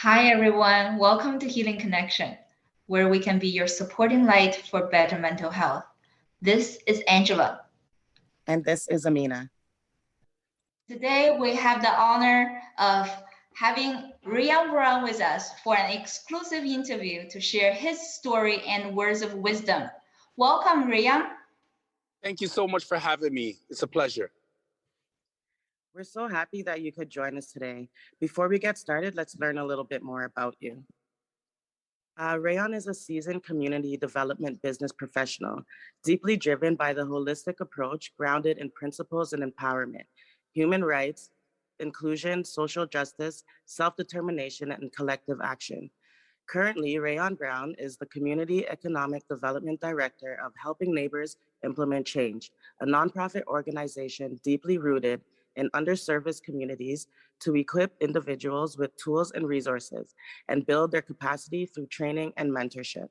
Hi, everyone. Welcome to Healing Connection, where we can be your supporting light for better mental health. This is Angela. And this is Amina. Today, we have the honor of having Rayon Brown with us for an exclusive interview to share his story and words of wisdom. Welcome, Rayon. Thank you so much for having me. It's a pleasure. We're so happy that you could join us today. Before we get started, let's learn a little bit more about you. Rayon is a seasoned community development business professional, deeply driven by the holistic approach grounded in principles and empowerment, human rights, inclusion, social justice, self-determination, and collective action. Currently, Rayon Brown is the Community Economic Development Director of Helping Neighbors Implement Change, a nonprofit organization deeply rooted in underserviced communities to equip individuals with tools and resources and build their capacity through training and mentorship.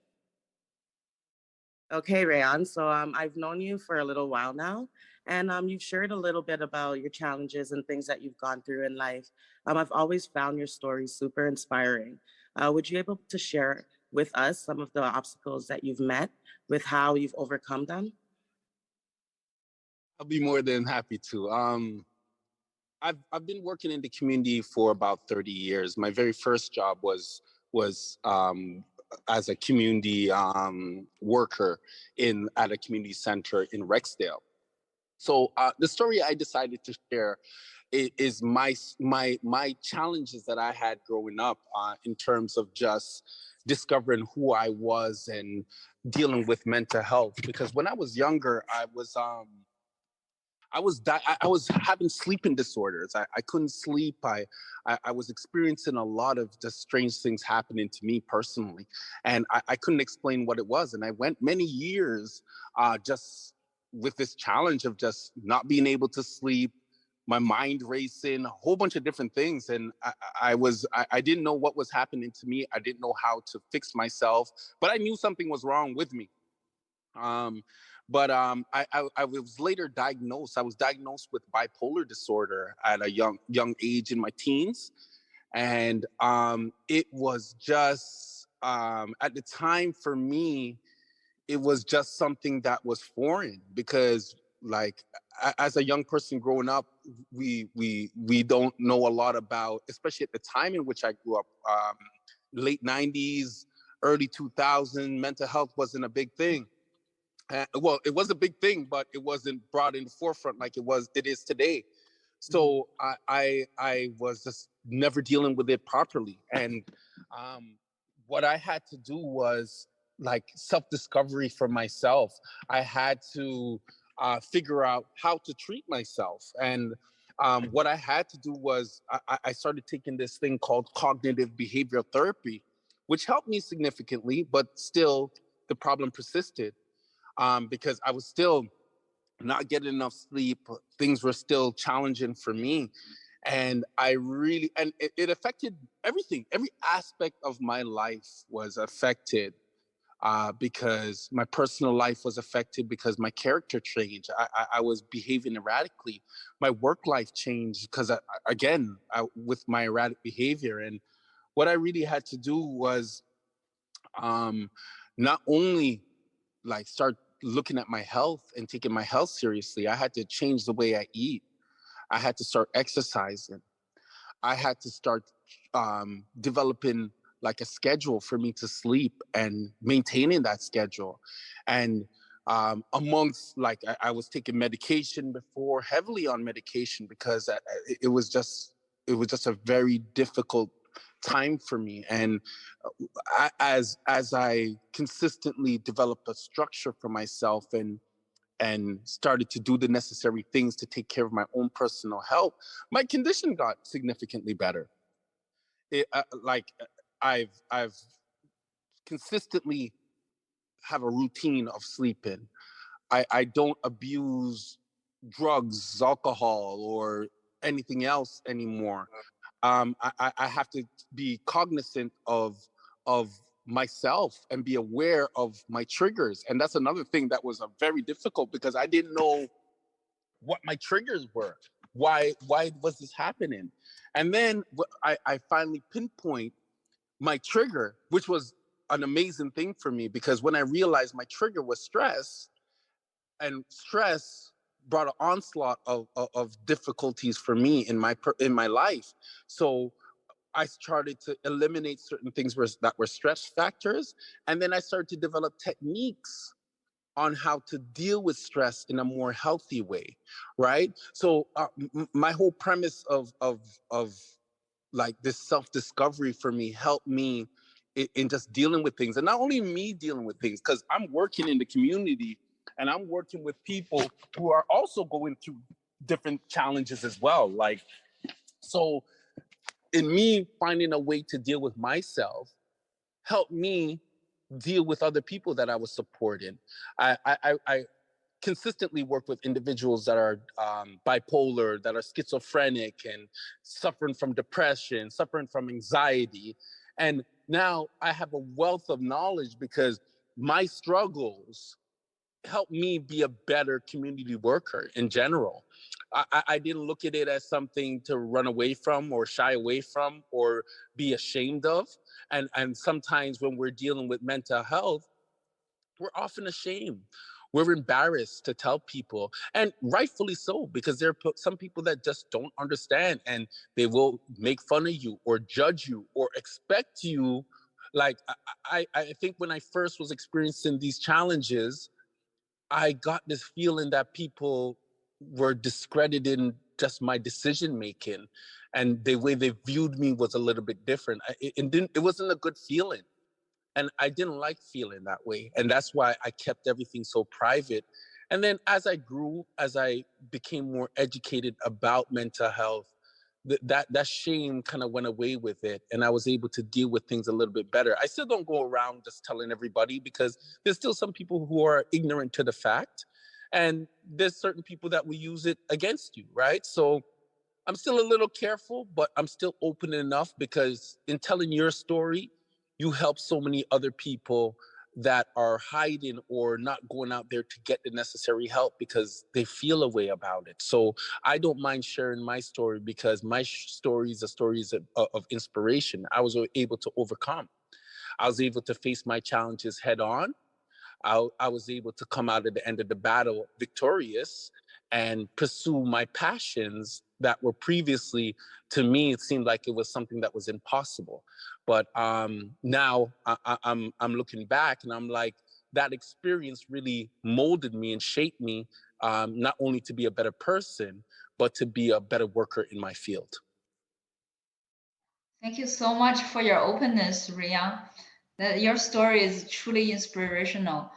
Okay, Rayon, so I've known you for a little while now, and you've shared a little bit about your challenges and things that you've gone through in life. I've always found your story super inspiring. Would you be able to share with us some of the obstacles that you've met with how you've overcome them? I'll be more than happy to. I've been working in the community for about 30 years. My very first job was as a community worker at a community center in Rexdale. So the story I decided to share is my challenges that I had growing up in terms of just discovering who I was and dealing with mental health. Because when I was younger, I was having sleeping disorders. I couldn't sleep. I was experiencing a lot of just strange things happening to me personally, and I couldn't explain what it was. And I went many years just with this challenge of just not being able to sleep, my mind racing, a whole bunch of different things. And I didn't know what was happening to me. I didn't know how to fix myself, but I knew something was wrong with me. Um, but I was later diagnosed. I was diagnosed with bipolar disorder at a young age in my teens, and it was just at the time for me, it was just something that was foreign because, like, as a young person growing up, we don't know a lot about, especially at the time in which I grew up, late '90s, early 2000. Mental health wasn't a big thing. Well, it was a big thing, but it wasn't brought in the forefront like it is today. So I was just never dealing with it properly, and um, what I had to do was like self-discovery for myself. I had to figure out how to treat myself, and what I had to do was I started taking this thing called cognitive behavioral therapy, which helped me significantly, but still the problem persisted because I was still not getting enough sleep. Things were still challenging for me. And it affected everything. Every aspect of my life was affected because my personal life was affected because my character changed. I was behaving erratically. My work life changed because, with my erratic behavior. And what I really had to do was um, not only like start looking at my health and taking my health seriously. I had to change the way I eat. I had to start exercising. I had to start developing like a schedule for me to sleep and maintaining that schedule. And amongst like I was taking medication before, heavily on medication because it was just a very difficult time for me. And as I consistently developed a structure for myself and started to do the necessary things to take care of my own personal health, my condition got significantly better. I've consistently have a routine of sleeping. I don't abuse drugs, alcohol, or anything else anymore. I have to be cognizant of myself and be aware of my triggers. And that's another thing that was very difficult because I didn't know what my triggers were. Why was this happening? And then I finally pinpoint my trigger, which was an amazing thing for me, because when I realized my trigger was stress, and stress brought an onslaught of difficulties for me in my life. So I started to eliminate certain things that were stress factors, and then I started to develop techniques on how to deal with stress in a more healthy way, right? So my whole premise of like this self-discovery for me helped me in just dealing with things, and not only me dealing with things, because I'm working in the community and I'm working with people who are also going through different challenges as well. Like, so in me finding a way to deal with myself helped me deal with other people that I was supporting. I consistently work with individuals that are bipolar, that are schizophrenic, and suffering from depression, suffering from anxiety. And now I have a wealth of knowledge because my struggles help me be a better community worker in general. I didn't look at it as something to run away from or shy away from or be ashamed of. And sometimes when we're dealing with mental health, we're often ashamed. We're embarrassed to tell people, and rightfully so, because there are some people that just don't understand, and they will make fun of you or judge you or expect you. Like, I think when I first was experiencing these challenges, I got this feeling that people were discrediting just my decision making, and the way they viewed me was a little bit different. It wasn't a good feeling, and I didn't like feeling that way, and that's why I kept everything so private. And then as I grew, as I became more educated about mental health, that shame kind of went away with it, and I was able to deal with things a little bit better. I still don't go around just telling everybody, because there's still some people who are ignorant to the fact, and there's certain people that will use it against you, right? So I'm still a little careful, but I'm still open enough, because in telling your story, you help so many other people that are hiding or not going out there to get the necessary help because they feel a way about it. So I don't mind sharing my story, because my stories are stories of inspiration. I was able to overcome. I was able to face my challenges head on. I was able to come out at the end of the battle victorious and pursue my passions that were previously, to me, it seemed like it was something that was impossible. But now I'm looking back and I'm like, that experience really molded me and shaped me, not only to be a better person, but to be a better worker in my field. Thank you so much for your openness, Rian. Your story is truly inspirational.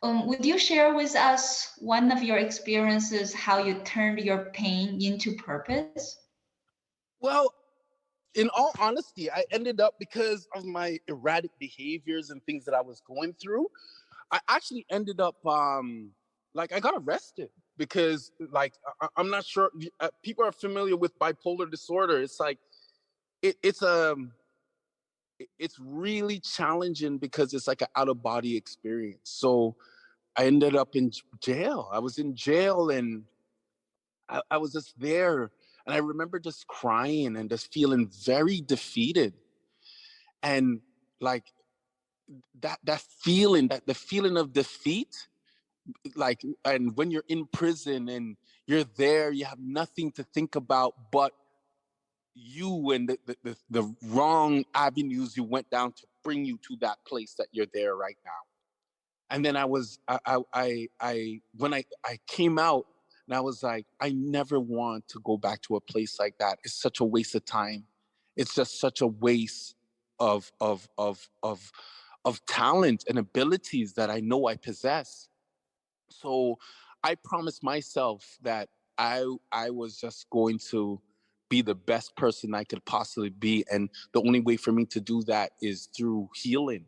Would you share with us one of your experiences, how you turned your pain into purpose? Well, in all honesty, I ended up, because of my erratic behaviors and things that I was going through, I actually ended up like I got arrested, because like I'm not sure people are familiar with bipolar disorder. It's like it's really challenging, because it's like an out of body experience. So I ended up in jail. I was in jail, and I was just there, and I remember just crying and just feeling very defeated, and like that feeling, that the feeling of defeat, like, and when you're in prison and you're there, you have nothing to think about but you and the wrong avenues you went down to bring you to that place that you're there right now. And then when I came out, and I was like, I never want to go back to a place like that. It's such a waste of time. It's just such a waste of of of of of talent and abilities that I know I possess. So I promised myself that I was just going to be the best person I could possibly be, and the only way for me to do that is through healing.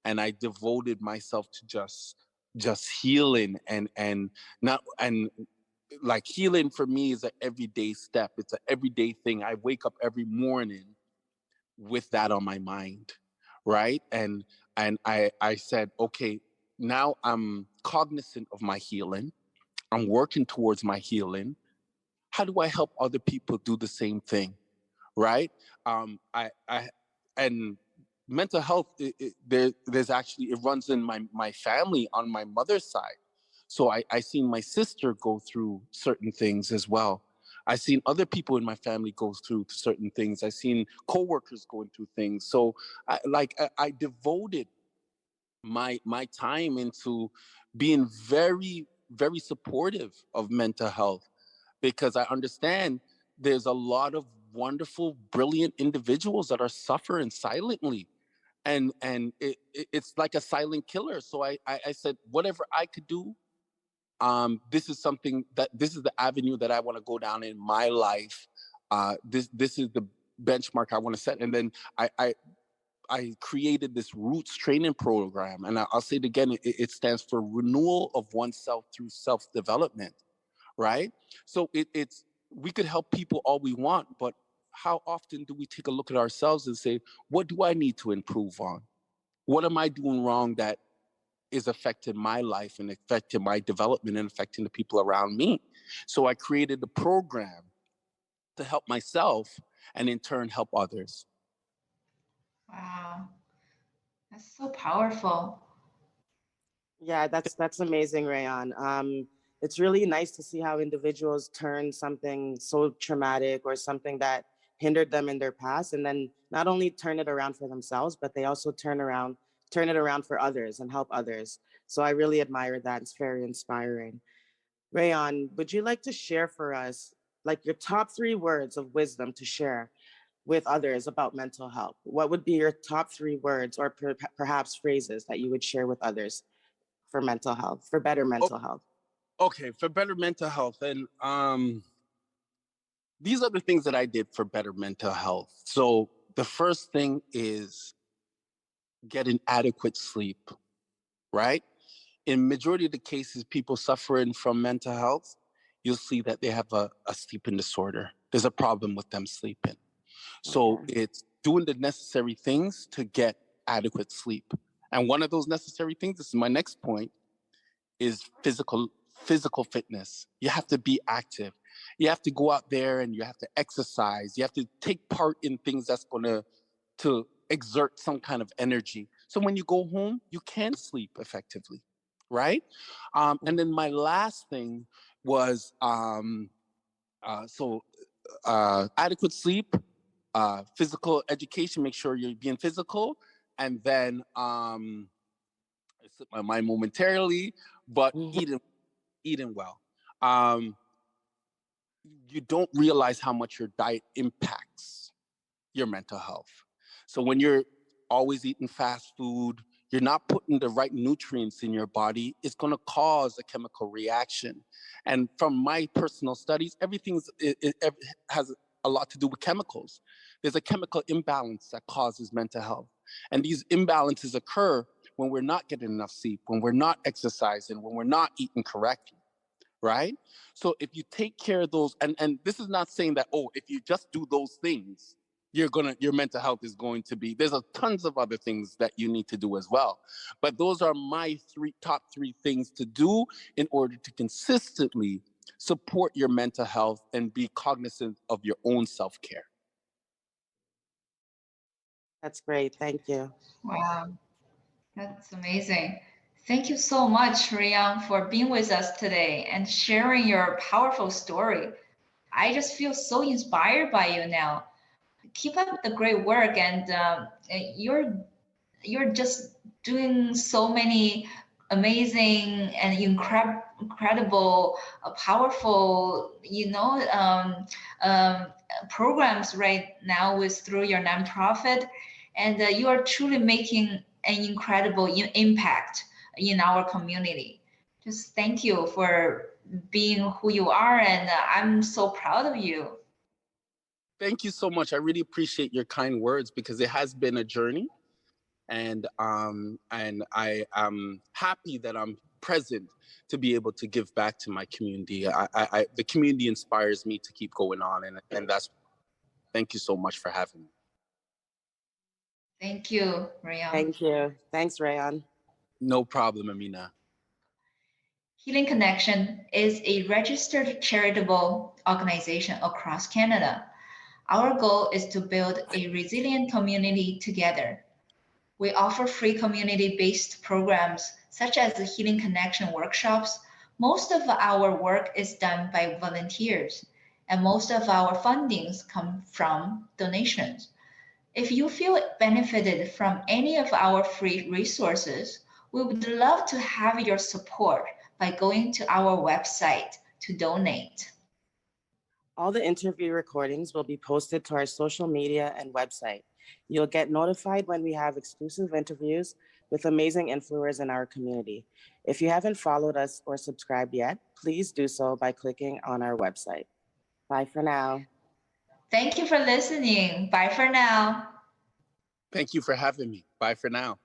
And I devoted myself to just healing, and not and like, healing for me is an everyday step. It's an everyday thing. I wake up every morning with that on my mind, right? And I said, okay, now I'm cognizant of my healing. I'm working towards my healing. How do I help other people do the same thing, right? I and mental health, there's actually, it runs in my family on my mother's side. So I seen my sister go through certain things as well. I seen other people in my family go through certain things. I seen coworkers going through things. So I devoted my time into being very, very supportive of mental health, because I understand there's a lot of wonderful, brilliant individuals that are suffering silently, and it's like a silent killer. So I said, whatever I could do, this is something that, this is the avenue that I want to go down in my life. This is the benchmark I want to set. And then I created this roots training program, and I'll say it again, it stands for renewal of oneself through self-development, right? So it's, we could help people all we want, but how often do we take a look at ourselves and say, what do I need to improve on? What am I doing wrong that is affecting my life and affecting my development and affecting the people around me? So I created a program to help myself and in turn help others. Wow, that's so powerful. Yeah, that's amazing, Rayon. It's really nice to see how individuals turn something so traumatic or something that hindered them in their past, and then not only turn it around for themselves, but they also turn it around for others and help others. So I really admire that. It's very inspiring. Rayon, would you like to share for us like your top 3 words of wisdom to share with others about mental health? What would be your top 3 words or perhaps phrases that you would share with others for mental health, for better mental health? Okay, for better mental health. And these are the things that I did for better mental health. So the first thing is getting adequate sleep, right? In majority of the cases, people suffering from mental health, you'll see that they have a sleeping disorder. There's a problem with them sleeping. So Okay. it's doing the necessary things to get adequate sleep. And one of those necessary things, this is my next point, is physical fitness. You have to be active. You have to go out there and you have to exercise. You have to take part in things that's going to exert some kind of energy. So when you go home, you can sleep effectively, right? And then my last thing was adequate sleep, physical education. Make sure you're being physical, and then I slipped my mind momentarily, but eating well. Um, you don't realize how much your diet impacts your mental health. So when you're always eating fast food, you're not putting the right nutrients in your body, it's going to cause a chemical reaction. And from my personal studies, it has a lot to do with chemicals. There's a chemical imbalance that causes mental health. And these imbalances occur when we're not getting enough sleep, when we're not exercising, when we're not eating correctly, right? So if you take care of those, and this is not saying that, oh, if you just do those things, your mental health is going to be, there's tons of other things that you need to do as well. But those are my top three things to do in order to consistently support your mental health and be cognizant of your own self-care. That's great. Thank you. Wow, that's amazing. Thank you so much, Rayon, for being with us today and sharing your powerful story. I just feel so inspired by you now. Keep up the great work, and you're just doing so many amazing and incredible, powerful, programs right now with through your nonprofit, and you are truly making an incredible impact in our community. Just thank you for being who you are, and I'm so proud of you. Thank you so much. I really appreciate your kind words, because it has been a journey, and I am happy that I'm present to be able to give back to my community. The community inspires me to keep going on, and that's, thank you so much for having me. Thank you, Rayon. Thank you. Thanks, Rayon. No problem, Amina. Healing Connection is a registered charitable organization across Canada. Our goal is to build a resilient community together. We offer free community-based programs such as the Healing Connection workshops. Most of our work is done by volunteers, and most of our fundings come from donations. If you feel benefited from any of our free resources, we would love to have your support by going to our website to donate. All the interview recordings will be posted to our social media and website. You'll get notified when we have exclusive interviews with amazing influencers in our community. If you haven't followed us or subscribed yet, please do so by clicking on our website. Bye for now. Thank you for listening. Bye for now. Thank you for having me. Bye for now.